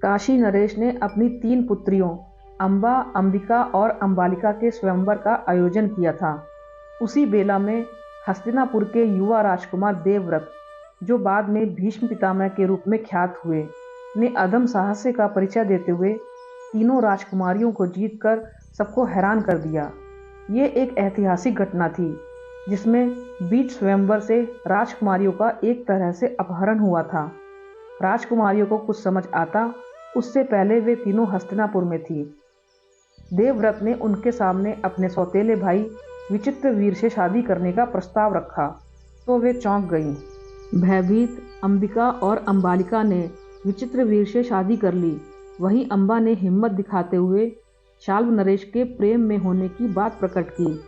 काशी नरेश ने अपनी 3 पुत्रियों अम्बा, अंबिका और अंबालिका के स्वयंवर का आयोजन किया था। उसी बेला में हस्तिनापुर के युवा राजकुमार देवव्रत, जो बाद में भीष्म पितामह के रूप में ख्यात हुए, ने अदम्य साहस का परिचय देते हुए तीनों राजकुमारियों को जीतकर सबको हैरान कर दिया। ये एक ऐतिहासिक घटना थी जिसमें बीच स्वयंवर से राजकुमारियों का एक तरह से अपहरण हुआ था। राजकुमारियों को कुछ समझ आता उससे पहले वे तीनों हस्तिनापुर में थी। देवव्रत ने उनके सामने अपने सौतेले भाई विचित्रवीर से शादी करने का प्रस्ताव रखा तो वे चौंक गईं। भयभीत अंबिका और अंबालिका ने विचित्रवीर से शादी कर ली। वहीं अम्बा ने हिम्मत दिखाते हुए शाल्व नरेश के प्रेम में होने की बात प्रकट की।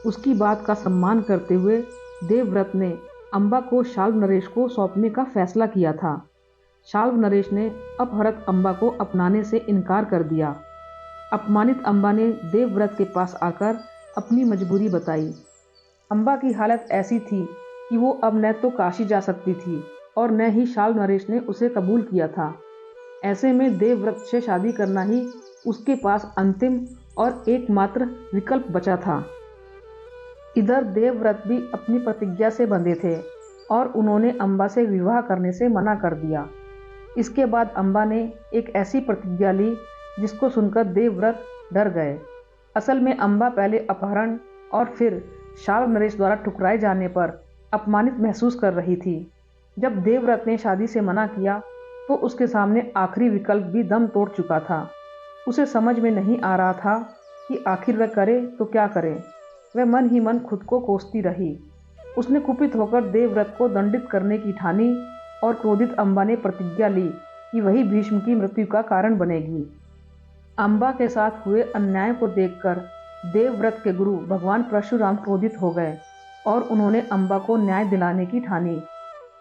उसकी बात का सम्मान करते हुए देवव्रत ने अम्बा को शाल्व नरेश को सौंपने का फैसला किया था। शाल्व नरेश ने अपहृत अम्बा को अपनाने से इनकार कर दिया। अपमानित अम्बा ने देवव्रत के पास आकर अपनी मजबूरी बताई। अम्बा की हालत ऐसी थी कि वो अब न तो काशी जा सकती थी और न ही शाल्व नरेश ने उसे कबूल किया था। ऐसे में देवव्रत से शादी करना ही उसके पास अंतिम और एकमात्र विकल्प बचा था। इधर देवव्रत भी अपनी प्रतिज्ञा से बंधे थे और उन्होंने अम्बा से विवाह करने से मना कर दिया। इसके बाद अम्बा ने एक ऐसी प्रतिज्ञा ली जिसको सुनकर देवव्रत डर गए। असल में अम्बा पहले अपहरण और फिर शाल्व नरेश द्वारा ठुकराए जाने पर अपमानित महसूस कर रही थी। जब देवव्रत ने शादी से मना किया तो उसके सामने आखिरी विकल्प भी दम तोड़ चुका था। उसे समझ में नहीं आ रहा था कि आखिर वह करे तो क्या करे। वह मन ही मन खुद को कोसती रही। उसने कुपित होकर देवव्रत को दंडित करने की ठानी और क्रोधित अम्बा ने प्रतिज्ञा ली कि वही भीष्म की मृत्यु का कारण बनेगी। अम्बा के साथ हुए अन्याय को देखकर देवव्रत के गुरु भगवान परशुराम क्रोधित हो गए और उन्होंने अम्बा को न्याय दिलाने की ठानी।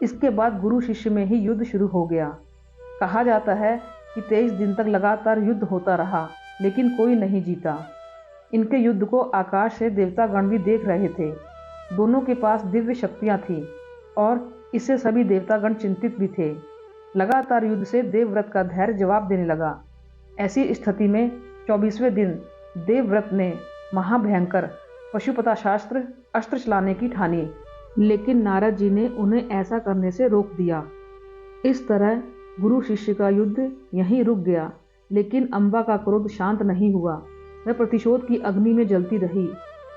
इसके बाद गुरु शिष्य में ही युद्ध शुरू हो गया। कहा जाता है कि 23 दिन तक लगातार युद्ध होता रहा, लेकिन कोई नहीं जीता। इनके युद्ध को आकाश से देवतागण भी देख रहे थे। दोनों के पास दिव्य शक्तियां थीं और इससे सभी देवतागण चिंतित भी थे। लगातार युद्ध से देवव्रत का धैर्य जवाब देने लगा। ऐसी स्थिति में 24वें दिन देवव्रत ने महाभयंकर पशुपता शास्त्र अस्त्र चलाने की ठानी, लेकिन नारद जी ने उन्हें ऐसा करने से रोक दिया। इस तरह गुरु शिष्य का युद्ध यहीं रुक गया। लेकिन अम्बा का क्रोध शांत नहीं हुआ। वह प्रतिशोध की अग्नि में जलती रही।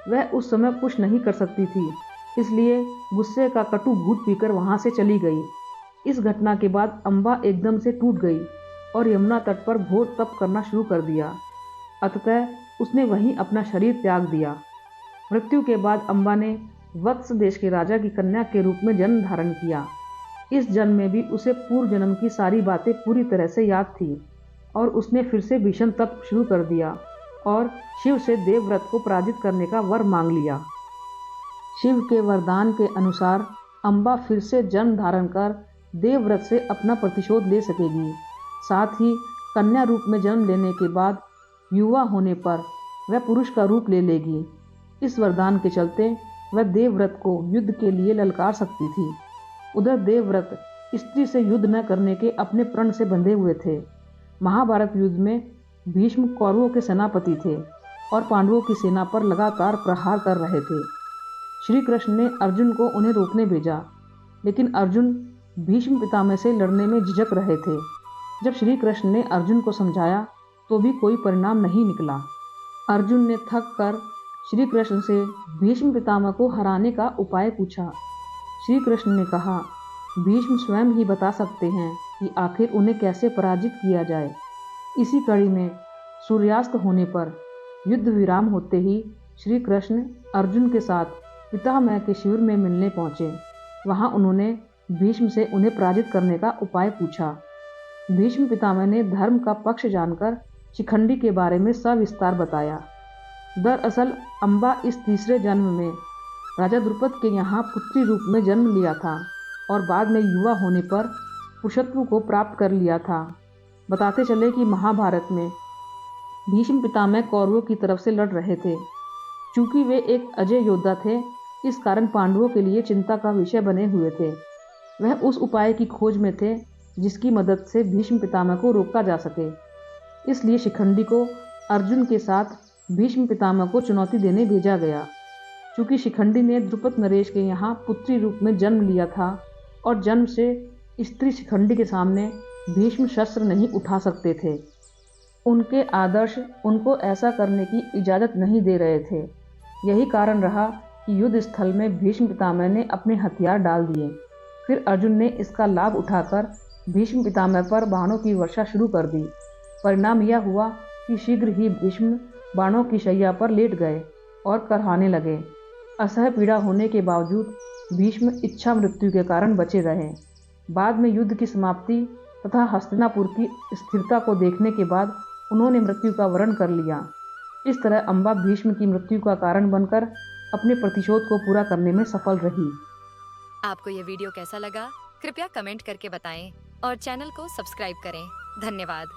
वह उस समय कुछ नहीं कर सकती थी, इसलिए गुस्से का कटु घूंट पीकर वहां से चली गई। इस घटना के बाद अम्बा एकदम से टूट गई और यमुना तट पर घोर तप करना शुरू कर दिया। अतः उसने वहीं अपना शरीर त्याग दिया। मृत्यु के बाद अम्बा ने वत्स देश के राजा की कन्या के रूप में जन्म धारण किया। इस जन्म में भी उसे पूर्व जन्म की सारी बातें पूरी तरह से याद थी और उसने फिर से भीषण तप शुरू कर दिया और शिव से देवव्रत को पराजित करने का वर मांग लिया। शिव के वरदान के अनुसार अम्बा फिर से जन्म धारण कर देवव्रत से अपना प्रतिशोध ले सकेगी। साथ ही कन्या रूप में जन्म लेने के बाद युवा होने पर वह पुरुष का रूप ले लेगी। इस वरदान के चलते वह देवव्रत को युद्ध के लिए ललकार सकती थी। उधर देवव्रत स्त्री से युद्ध न करने के अपने प्रण से बंधे हुए थे। महाभारत युद्ध में भीष्म कौरवों के सेनापति थे और पांडवों की सेना पर लगातार प्रहार कर रहे थे। श्री कृष्ण ने अर्जुन को उन्हें रोकने भेजा, लेकिन अर्जुन भीष्म पितामह से लड़ने में झिझक रहे थे। जब श्री कृष्ण ने अर्जुन को समझाया तो भी कोई परिणाम नहीं निकला। अर्जुन ने थक कर श्री कृष्ण से भीष्म पितामह को हराने का उपाय पूछा। श्री कृष्ण ने कहा, भीष्म स्वयं ही बता सकते हैं कि आखिर उन्हें कैसे पराजित किया जाए। इसी कड़ी में सूर्यास्त होने पर युद्ध विराम होते ही श्री कृष्ण अर्जुन के साथ पितामह के शिविर में मिलने पहुंचे। वहां उन्होंने भीष्म से उन्हें पराजित करने का उपाय पूछा। भीष्म पितामह ने धर्म का पक्ष जानकर शिखंडी के बारे में सविस्तार बताया। दरअसल अम्बा इस तीसरे जन्म में राजा द्रुपद के यहाँ पुत्री रूप में जन्म लिया था और बाद में युवा होने पर पुरुषत्व को प्राप्त कर लिया था। बताते चले कि महाभारत में भीष्म पितामह कौरवों की तरफ से लड़ रहे थे। चूंकि वे एक अजय योद्धा थे, इस कारण पांडवों के लिए चिंता का विषय बने हुए थे। वह उस उपाय की खोज में थे जिसकी मदद से भीष्म पितामह को रोका जा सके। इसलिए शिखंडी को अर्जुन के साथ भीष्म पितामह को चुनौती देने भेजा गया। चूंकि शिखंडी ने द्रुपद नरेश के यहाँ पुत्री रूप में जन्म लिया था और जन्म से स्त्री शिखंडी के सामने भीष्म शस्त्र नहीं उठा सकते थे। उनके आदर्श उनको ऐसा करने की इजाज़त नहीं दे रहे थे। यही कारण रहा कि युद्ध स्थल में भीष्म पितामह ने अपने हथियार डाल दिए। फिर अर्जुन ने इसका लाभ उठाकर भीष्म पितामह पर बाणों की वर्षा शुरू कर दी। परिणाम यह हुआ कि शीघ्र ही भीष्म बाणों की शैया पर लेट गए और करहाने लगे। असह्य पीड़ा होने के बावजूद भीष्म इच्छा मृत्यु के कारण बचे रहे। बाद में युद्ध की समाप्ति तथा हस्तिनापुर की स्थिरता को देखने के बाद उन्होंने मृत्यु का वरण कर लिया। इस तरह अम्बा भीष्म की मृत्यु का कारण बनकर अपने प्रतिशोध को पूरा करने में सफल रही। आपको ये वीडियो कैसा लगा? कृपया कमेंट करके बताएं और चैनल को सब्सक्राइब करें। धन्यवाद।